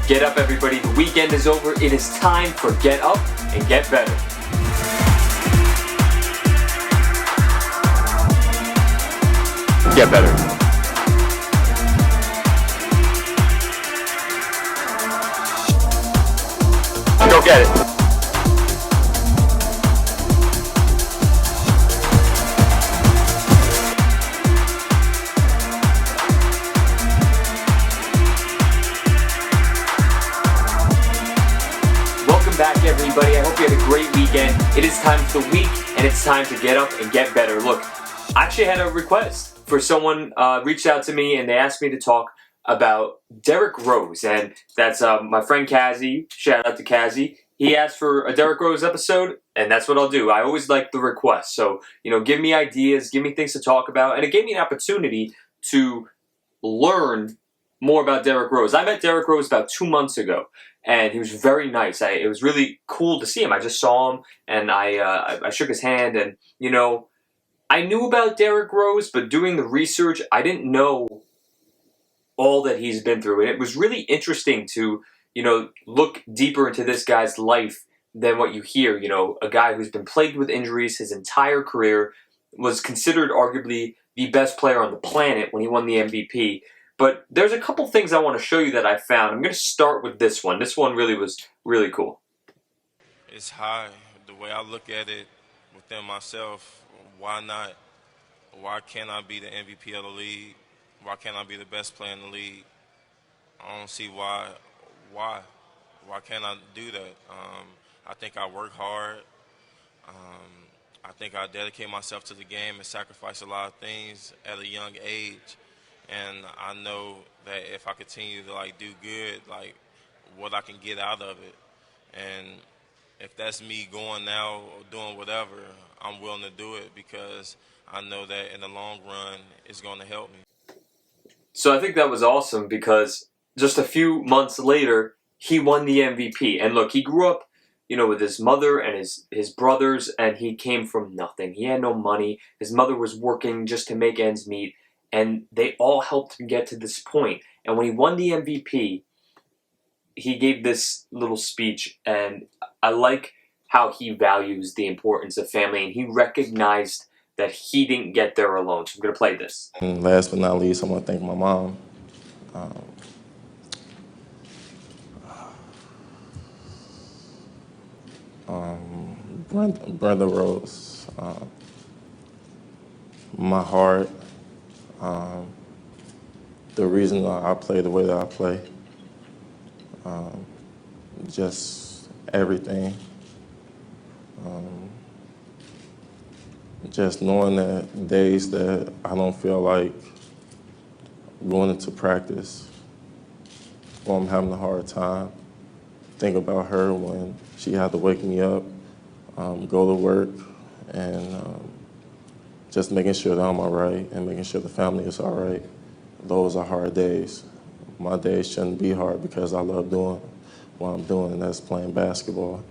Get up, everybody. The weekend is over. It is time for Get Up and Get Better. Get better. Go get it. Back, everybody. I hope you had a great weekend. It is time for the week, and it's time to get up and get better. Look, I actually had a request for someone reached out to me, and they asked me to talk about Derrick Rose, and that's my friend Kazzy. Shout out to Kazzy. He asked for a Derrick Rose episode, and that's what I'll do. I always like the request, so give me ideas, give me things to talk about, and it gave me an opportunity to learn more about Derrick Rose. I met Derrick Rose about 2 months ago, and he was very nice. It was really cool to see him. I just saw him, and I shook his hand, and I knew about Derrick Rose, but doing the research, I didn't know all that he's been through, and it was really interesting to look deeper into this guy's life than what you hear. A guy who's been plagued with injuries his entire career, was considered arguably the best player on the planet when he won the MVP. But there's a couple things I want to show you that I found. I'm going to start with this one. This one really was really cool. It's high. The way I look at it within myself, why not? Why can't I be the MVP of the league? Why can't I be the best player in the league? I don't see why. Why can't I do that? I think I work hard. I think I dedicate myself to the game and sacrifice a lot of things at a young age. And I know that if I continue to do good, what I can get out of it. And if that's me going now or doing whatever, I'm willing to do it because I know that in the long run, it's going to help me. So I think that was awesome because just a few months later, he won the MVP. And look, he grew up, with his mother and his brothers, and he came from nothing. He had no money. His mother was working just to make ends meet. And they all helped him get to this point. And when he won the MVP, he gave this little speech. And I like how he values the importance of family. And he recognized that he didn't get there alone. So I'm going to play this. And last but not least, I want to thank my mom. Brother Rose. My heart. The reason I play the way that I play, just everything. Just knowing that days that I don't feel like going into practice or I'm having a hard time, think about her when she had to wake me up, go to work, and just making sure that I'm all right and making sure the family is all right. Those are hard days. My days shouldn't be hard because I love doing what I'm doing, and that's playing basketball.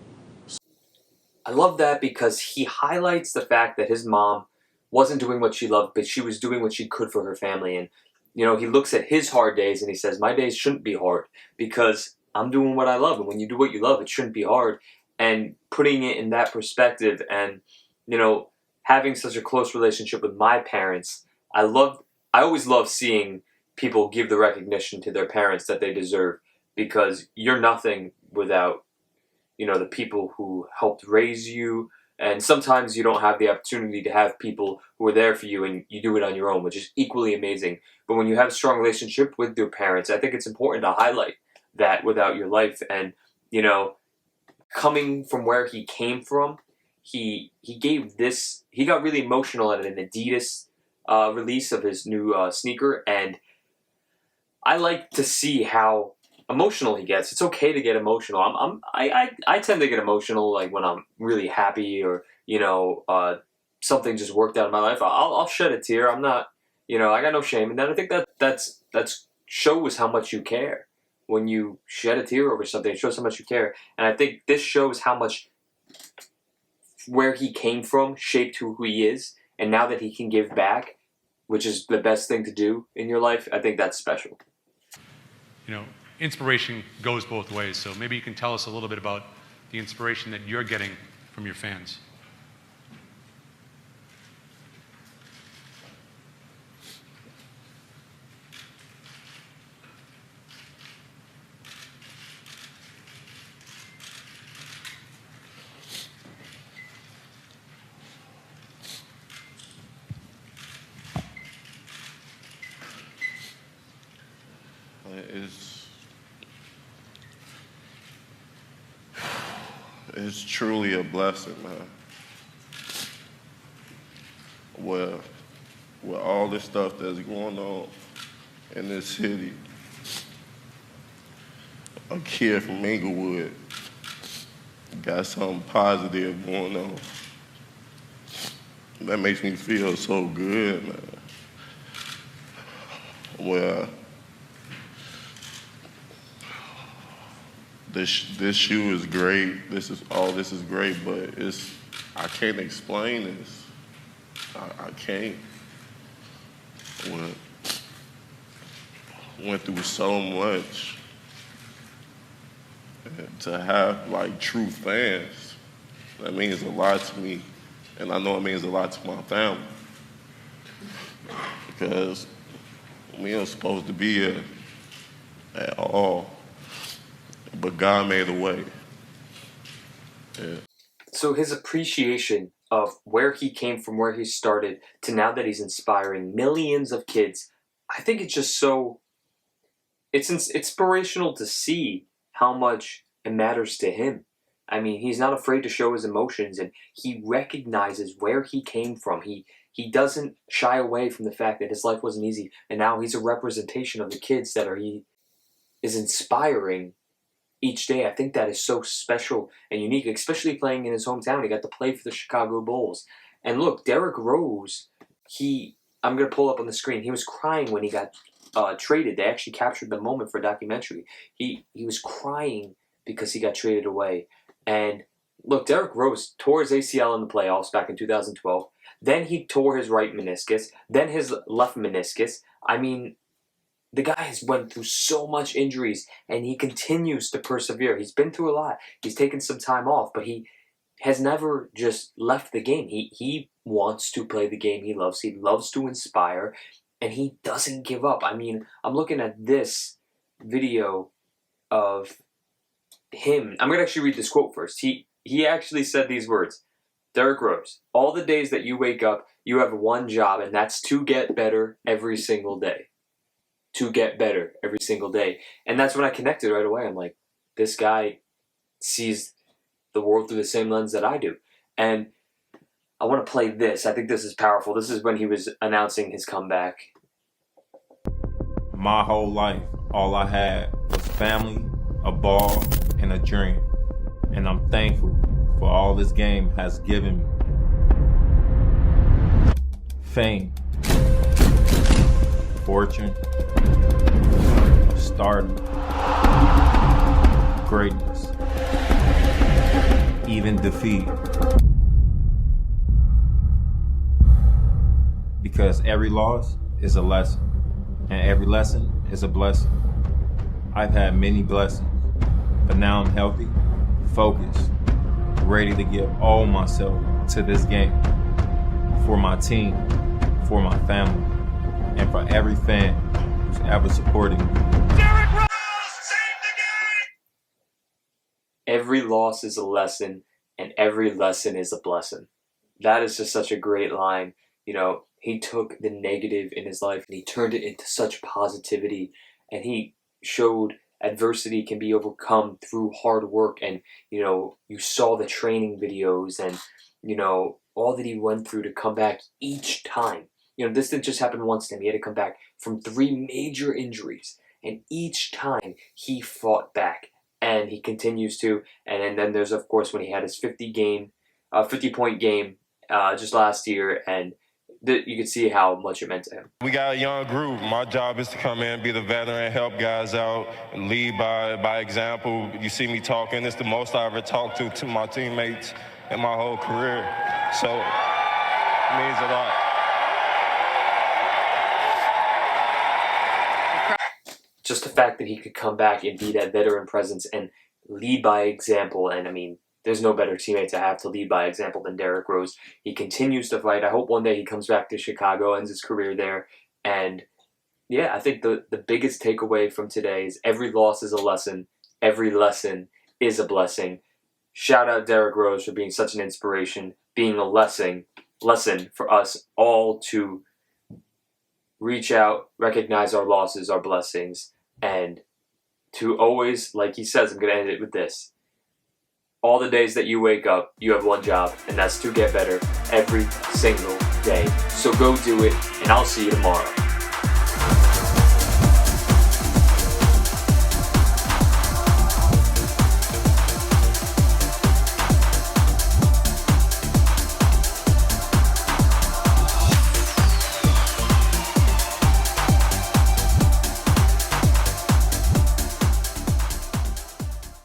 I love that because he highlights the fact that his mom wasn't doing what she loved, but she was doing what she could for her family. And, he looks at his hard days and he says, my days shouldn't be hard because I'm doing what I love. And when you do what you love, it shouldn't be hard. And putting it in that perspective and, having such a close relationship with my parents, I always love seeing people give the recognition to their parents that they deserve because you're nothing without, the people who helped raise you. And sometimes you don't have the opportunity to have people who are there for you and you do it on your own, which is equally amazing. But when you have a strong relationship with your parents, I think it's important to highlight that without your life. And, coming from where he came from, he got really emotional at an Adidas release of his new sneaker, and I like to see how emotional he gets. It's okay to get emotional. I tend to get emotional when I'm really happy or something just worked out in my life. I'll shed a tear. I'm not I got no shame in that. I think that's shows how much you care. When you shed a tear over something, it shows how much you care. And I think this shows how much where he came from shaped who he is, and now that he can give back, which is the best thing to do in your life, I think that's special. You know, inspiration goes both ways. So maybe you can tell us a little bit about the inspiration that you're getting from your fans. It's truly a blessing, man. With all this stuff that's going on in this city, a kid from Inglewood got something positive going on. That makes me feel so good, man. Well, this shoe is great. This is great, but I can't explain this. I can't. Went through so much. And to have like true fans, that means a lot to me. And I know it means a lot to my family. Because we ain't supposed to be here at all. But God made a way. Yeah. So his appreciation of where he came from, where he started, to now that he's inspiring millions of kids, I think it's just so... It's inspirational to see how much it matters to him. I mean, he's not afraid to show his emotions, and he recognizes where he came from. He doesn't shy away from the fact that his life wasn't easy, and now he's a representation of the kids that he is inspiring each day. I think that is so special and unique, especially playing in his hometown. He got to play for the Chicago Bulls. And look, Derrick Rose, I'm going to pull up on the screen, he was crying when he got traded. They actually captured the moment for a documentary. He was crying because he got traded away. And look, Derrick Rose tore his ACL in the playoffs back in 2012. Then he tore his right meniscus, then his left meniscus. I mean, the guy has went through so much injuries, and he continues to persevere. He's been through a lot. He's taken some time off, but he has never just left the game. He wants to play the game he loves. He loves to inspire, and he doesn't give up. I mean, I'm looking at this video of him. I'm going to actually read this quote first. He actually said these words. Derrick Rose, all the days that you wake up, you have one job, and that's to get better every single day. To get better every single day. And that's when I connected right away. I'm like, this guy sees the world through the same lens that I do. And I want to play this. I think this is powerful. This is when he was announcing his comeback. My whole life, all I had was family, a ball, and a dream. And I'm thankful for all this game has given me. Fame, fortune, stardom, greatness, even defeat. Because every loss is a lesson, and every lesson is a blessing. I've had many blessings, but now I'm healthy, focused, ready to give all myself to this game. For my team, for my family, and for every fan who's ever supported me. Derrick Rose saved the game! Every loss is a lesson, and every lesson is a blessing. That is just such a great line. You know, he took the negative in his life and he turned it into such positivity, and he showed adversity can be overcome through hard work. And, you know, you saw the training videos and, you know, all that he went through to come back each time. You know, this didn't just happen once to him. He had to come back from 3 major injuries. And each time he fought back. And he continues to. And then there's, of course, when he had his 50-point game just last year. And you could see how much it meant to him. We got a young group. My job is to come in, be the veteran, help guys out, and lead by example. You see me talking. It's the most I ever talked to my teammates in my whole career. So it means a lot. just the fact that he could come back and be that veteran presence and lead by example. And I mean, there's no better teammate to have to lead by example than Derrick Rose. He continues to fight. I hope one day he comes back to Chicago, ends his career there. And yeah, I think the biggest takeaway from today is every loss is a lesson. Every lesson is a blessing. Shout out Derrick Rose for being such an inspiration, being a lesson for us all to reach out, recognize our losses, our blessings, and to always, like he says, I'm going to end it with this. All the days that you wake up, you have one job, and that's to get better every single day. So go do it, and I'll see you tomorrow.